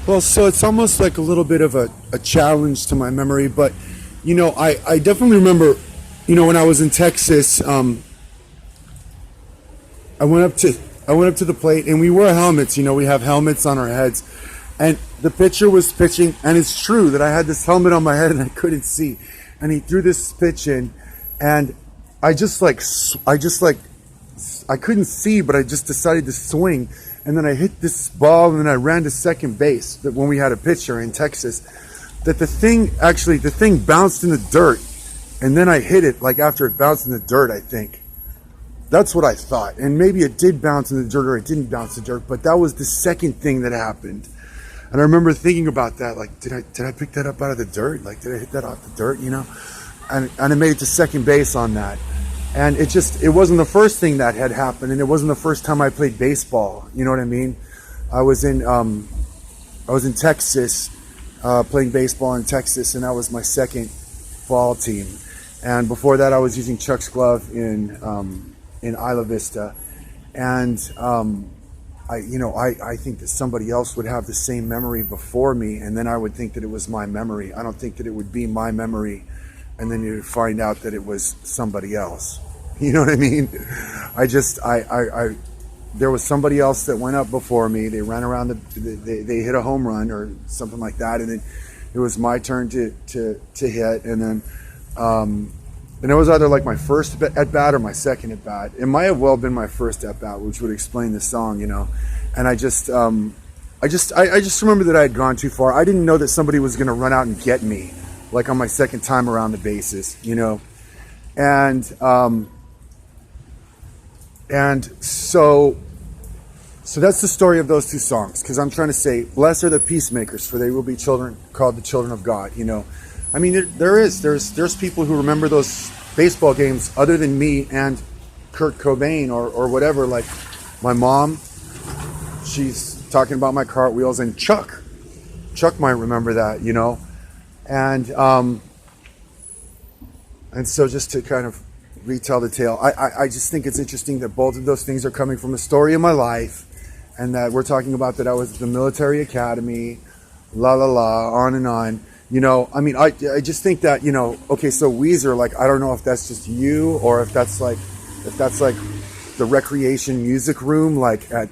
Well, so it's almost like a little bit of a challenge to my memory, but I definitely remember, when I was in Texas, I went up to I went up to the plate and we wear helmets. We have helmets on our heads, and the pitcher was pitching, and it's true that I had this helmet on my head and I couldn't see, and he threw this pitch in, and I couldn't see, but I just decided to swing, and then I hit this ball, and then I ran to second base. That when we had a pitcher in Texas, that the thing bounced in the dirt, and then I hit it like after it bounced in the dirt. I think that's what I thought, and maybe it did bounce in the dirt or it didn't bounce in the dirt, but that was the second thing that happened. And I remember thinking about that, like, did I pick that up out of the dirt? Like, did I hit that off the dirt? And I made it to second base on that. And it wasn't the first thing that had happened, and it wasn't the first time I played baseball. You know what I mean? I was in Texas, playing baseball in Texas, and that was my second fall team. And before that, I was using Chuck's glove in Isla Vista, and I think that somebody else would have the same memory before me, and then I would think that it was my memory. I don't think that it would be my memory, and then you'd find out that it was somebody else. You know what I mean? There was somebody else that went up before me. They ran around they hit a home run or something like that, and then it was my turn to hit, and then and it was either like my first at bat or my second at bat. It might have well been my first at bat, which would explain the song, And I just remember that I had gone too far. I didn't know that somebody was going to run out and get me, like on my second time around the bases, and so that's the story of those two songs. Because I'm trying to say, blessed are the peacemakers, for they will be children called the children of God. I mean, there's people who remember those baseball games other than me and Kurt Cobain or whatever. Like my mom, she's talking about my cartwheels, and Chuck might remember that, and so just to kind of retell the tale, I just think it's interesting that both of those things are coming from a story of my life, and that we're talking about that I was at the military academy, on and on. I mean, I just think that, okay, so Weezer, like, I don't know if that's just you or if that's like the recreation music room, like at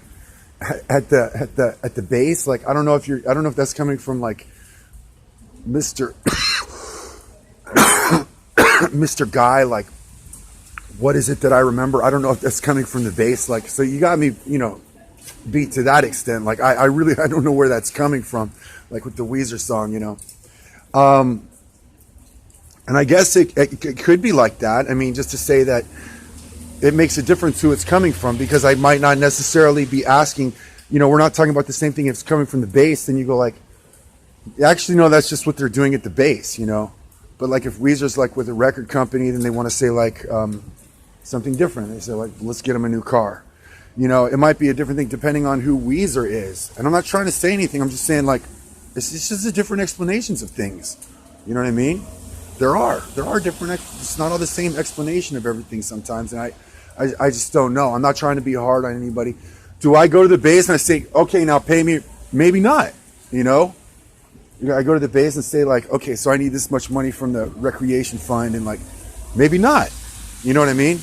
the base. Like, I don't know if that's coming from like Mr. Mr. Guy, like, what is it that I remember? I don't know if that's coming from the base. Like, so you got me, beat to that extent. Like, I don't know where that's coming from, like with the Weezer song, and I guess it could be like that. I mean, just to say that it makes a difference who it's coming from, because I might not necessarily be asking, we're not talking about the same thing. If it's coming from the base, then you go like, actually, no, that's just what they're doing at the base, But like if Weezer's like with a record company, then they want to say like something different. They say like, let's get them a new car. It might be a different thing depending on who Weezer is. And I'm not trying to say anything. I'm just saying like, it's just the different explanations of things. You know what I mean? There are different. It's not all the same explanation of everything sometimes, and I just don't know. I'm not trying to be hard on anybody. Do I go to the base and I say, okay, now pay me? Maybe not. I go to the base and say like, okay, so I need this much money from the recreation fund, and like, maybe not. You know what I mean?